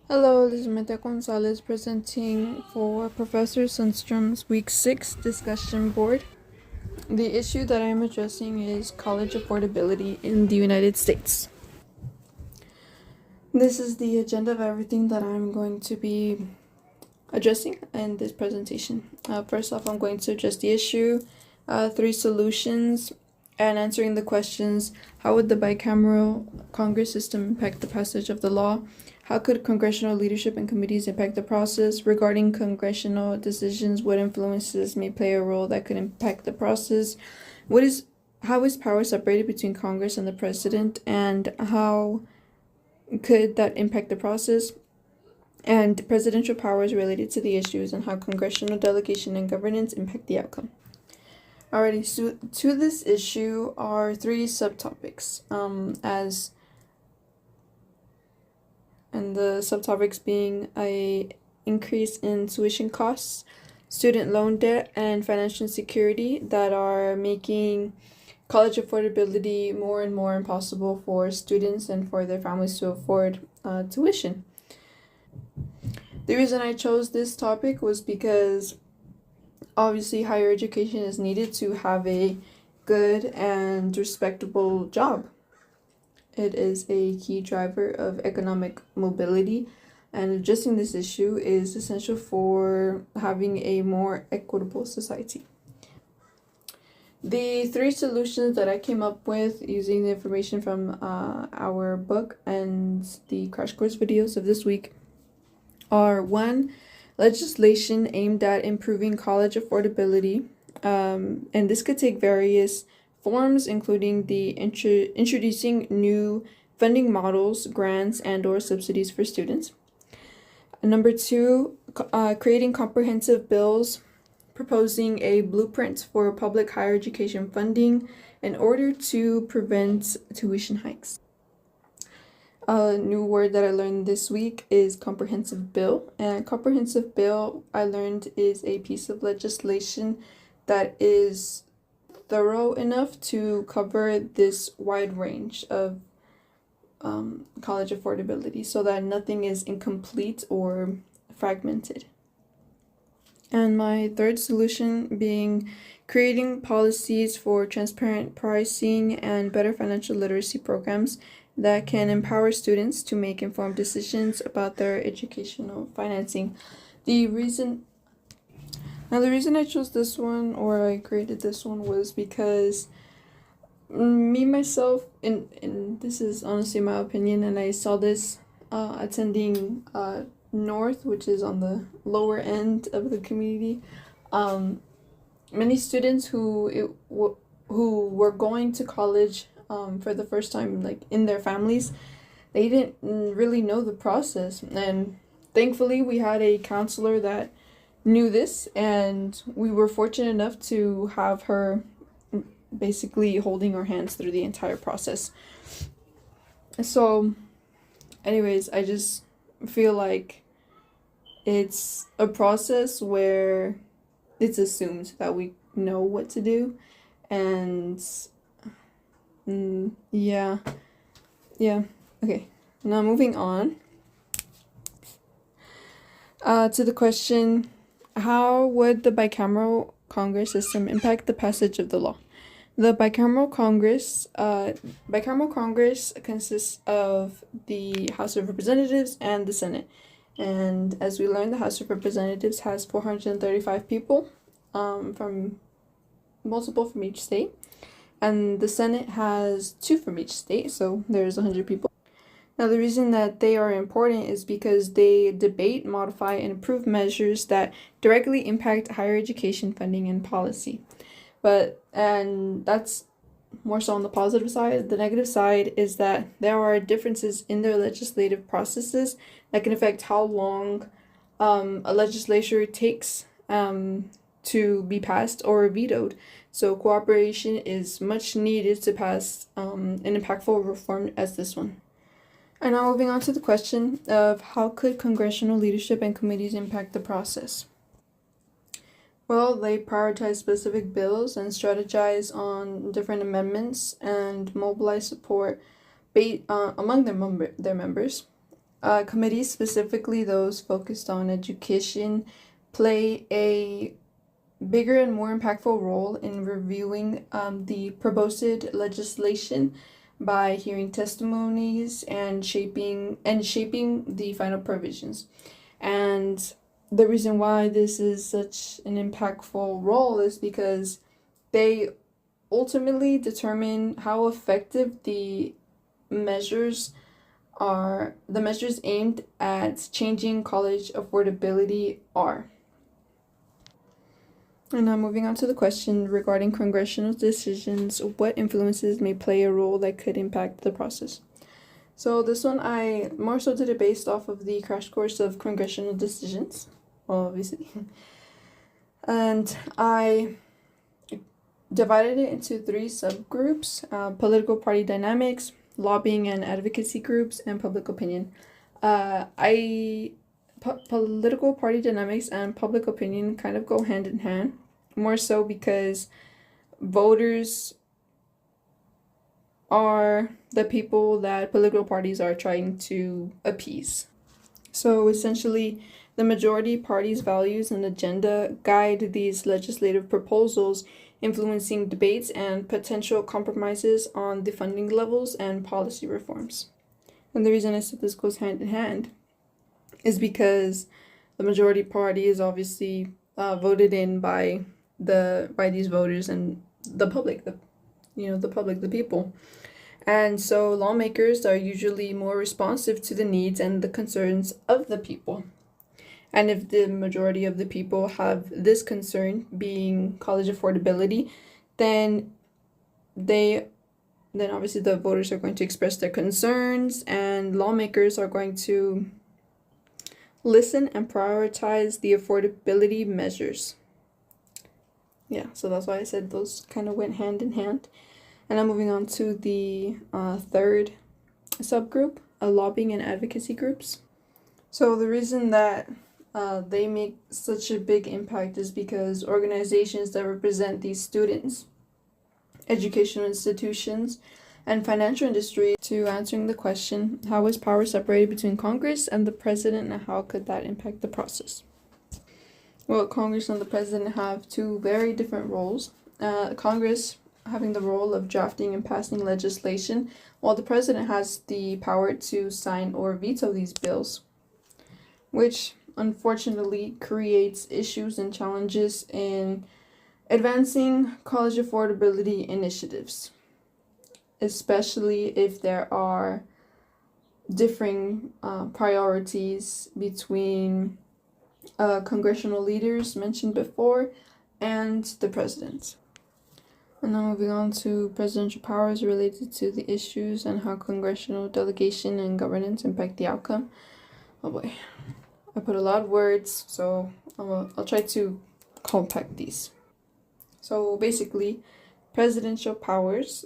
Hello, this is Meta Gonzalez presenting for Professor Sundstrom's Week 6 discussion board. The issue that I am addressing is college affordability in the United States. This is the agenda of everything that I'm going to be addressing in this presentation. First off, I'm going to address the issue, 3 solutions, and answering the questions: how would the bicameral Congress system impact the passage of the law? How could congressional leadership and committees impact the process? Regarding congressional decisions, what influences may play a role that could impact the process? How is power separated between Congress and the president, and how could that impact the process? And presidential powers related to the issues, and how congressional delegation and governance impact the outcome. Alrighty, so to this issue are 3 subtopics, and the subtopics being a increase in tuition costs, student loan debt, and financial insecurity that are making college affordability more and more impossible for students and for their families to afford tuition. The reason I chose this topic was because obviously higher education is needed to have a good and respectable job. It is a key driver of economic mobility, and addressing this issue is essential for having a more equitable society. The 3 solutions that I came up with using the information from our book and the crash course videos of this week are: 1, legislation aimed at improving college affordability, and this could take various forms, including the introducing new funding models, grants, and/or subsidies for students. Number 2, creating comprehensive bills proposing a blueprint for public higher education funding in order to prevent tuition hikes. A new word that I learned this week is comprehensive bill. And comprehensive bill, I learned, is a piece of legislation that is thorough enough to cover this wide range of college affordability so that nothing is incomplete or fragmented. And my 3rd solution being creating policies for transparent pricing and better financial literacy programs that can empower students to make informed decisions about their educational financing. The reason I chose this one, or I created this one, was because me myself, and this is honestly my opinion, and I saw this attending North, which is on the lower end of the community. Many students who were going to college for the first time, like in their families, they didn't really know the process, and thankfully we had a counselor that knew this, and we were fortunate enough to have her basically holding our hands through the entire process. So anyways, I just feel like it's a process where it's assumed that we know what to do, and yeah, okay, now moving on to the question: how would the bicameral Congress system impact the passage of the law? The bicameral Congress consists of the House of Representatives and the Senate. And as we learned, the House of Representatives has 435 people, from multiple from each state. And the Senate has 2 from each state, so there's 100 people. Now, the reason that they are important is because they debate, modify, and approve measures that directly impact higher education funding and policy. And that's more so on the positive side. The negative side is that there are differences in their legislative processes that can affect how long a legislature takes to be passed or vetoed. So cooperation is much needed to pass an impactful reform as this one. And now moving on to the question of how could congressional leadership and committees impact the process? Well, they prioritize specific bills and strategize on different amendments and mobilize support among their members. Committees, specifically those focused on education, play a bigger and more impactful role in reviewing the proposed legislation by hearing testimonies and shaping the final provisions. And the reason why this is such an impactful role is because they ultimately determine how effective measures the measures aimed at changing college affordability are. And now moving on to the question regarding congressional decisions, what influences may play a role that could impact the process? So this one I more so did it based off of the crash course of congressional decisions, obviously. And I divided it into 3 subgroups: political party dynamics, lobbying and advocacy groups, and public opinion. Political party dynamics and public opinion kind of go hand in hand, more so because voters are the people that political parties are trying to appease. So essentially, the majority party's values and agenda guide these legislative proposals, influencing debates and potential compromises on the funding levels and policy reforms. And the reason I said this goes hand in hand is because the majority party is obviously voted in by these voters and the public, the people. And so lawmakers are usually more responsive to the needs and the concerns of the people. And if the majority of the people have this concern, being college affordability, then obviously the voters are going to express their concerns, and lawmakers are going to listen and prioritize the affordability measures. Yeah, so that's why I said those kind of went hand in hand. And I'm moving on to the 3rd subgroup, lobbying and advocacy groups. So the reason that they make such a big impact is because organizations that represent these students, educational institutions, and financial industry to answering the question, how is power separated between Congress and the president, and how could that impact the process? Well, Congress and the president have 2 very different roles. Congress having the role of drafting and passing legislation, while the president has the power to sign or veto these bills, which unfortunately creates issues and challenges in advancing college affordability initiatives, especially if there are differing priorities between congressional leaders mentioned before and the president. And now moving on to presidential powers related to the issues and how congressional delegation and governance impact the outcome. Oh boy, I put a lot of words, so I'll try to compact these. So basically, presidential powers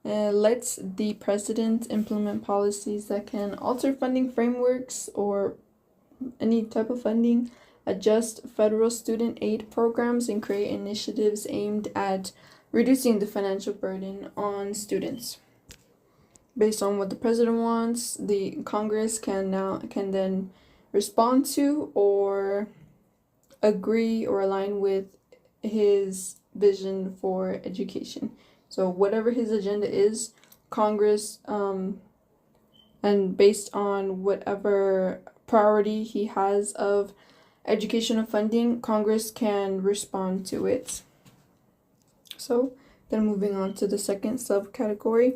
lets the president implement policies that can alter funding frameworks or any type of funding, adjust federal student aid programs, and create initiatives aimed at reducing the financial burden on students. Based on what the president wants, the Congress can then respond to or agree or align with his vision for education. So whatever his agenda is, Congress, and based on whatever priority he has of educational funding, Congress can respond to it. So then moving on to the 2nd subcategory,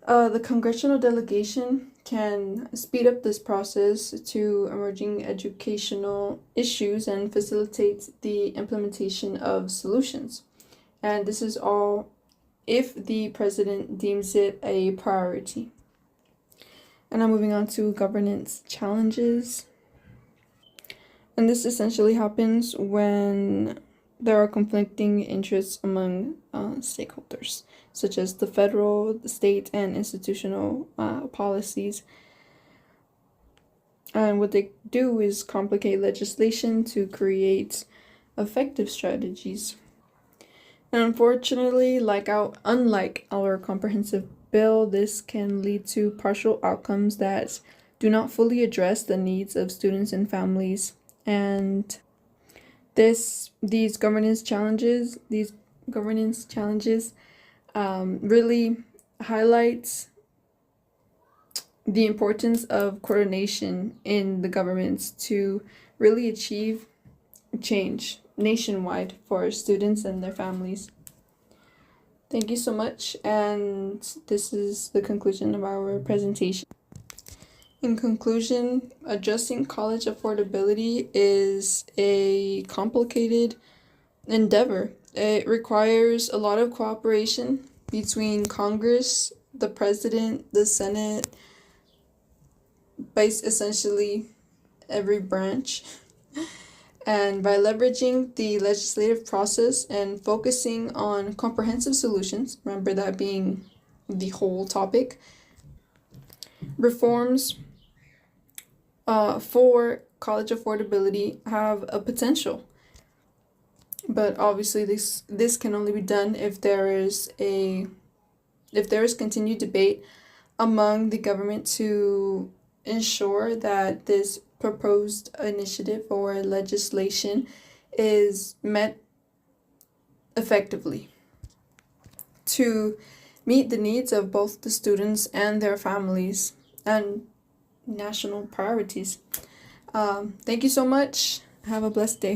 the congressional delegation can speed up this process to emerging educational issues and facilitate the implementation of solutions. And this is all if the president deems it a priority. And I'm moving on to governance challenges. And this essentially happens when there are conflicting interests among stakeholders, such as the federal, the state, and institutional policies. And what they do is complicate legislation to create effective strategies. And unfortunately, unlike our comprehensive bill, this can lead to partial outcomes that do not fully address the needs of students and families. And these governance challenges really highlights the importance of coordination in the governments to really achieve change nationwide for students and their families. Thank you so much, and this is the conclusion of our presentation. In conclusion, addressing college affordability is a complicated endeavor. It requires a lot of cooperation between Congress, the President, the Senate, by essentially every branch. And by leveraging the legislative process and focusing on comprehensive solutions, remember that being the whole topic, reforms for college affordability have a potential. But obviously this can only be done if there is continued debate among the government to ensure that this proposed initiative or legislation is met effectively to meet the needs of both the students and their families and national priorities. Thank you so much. Have a blessed day.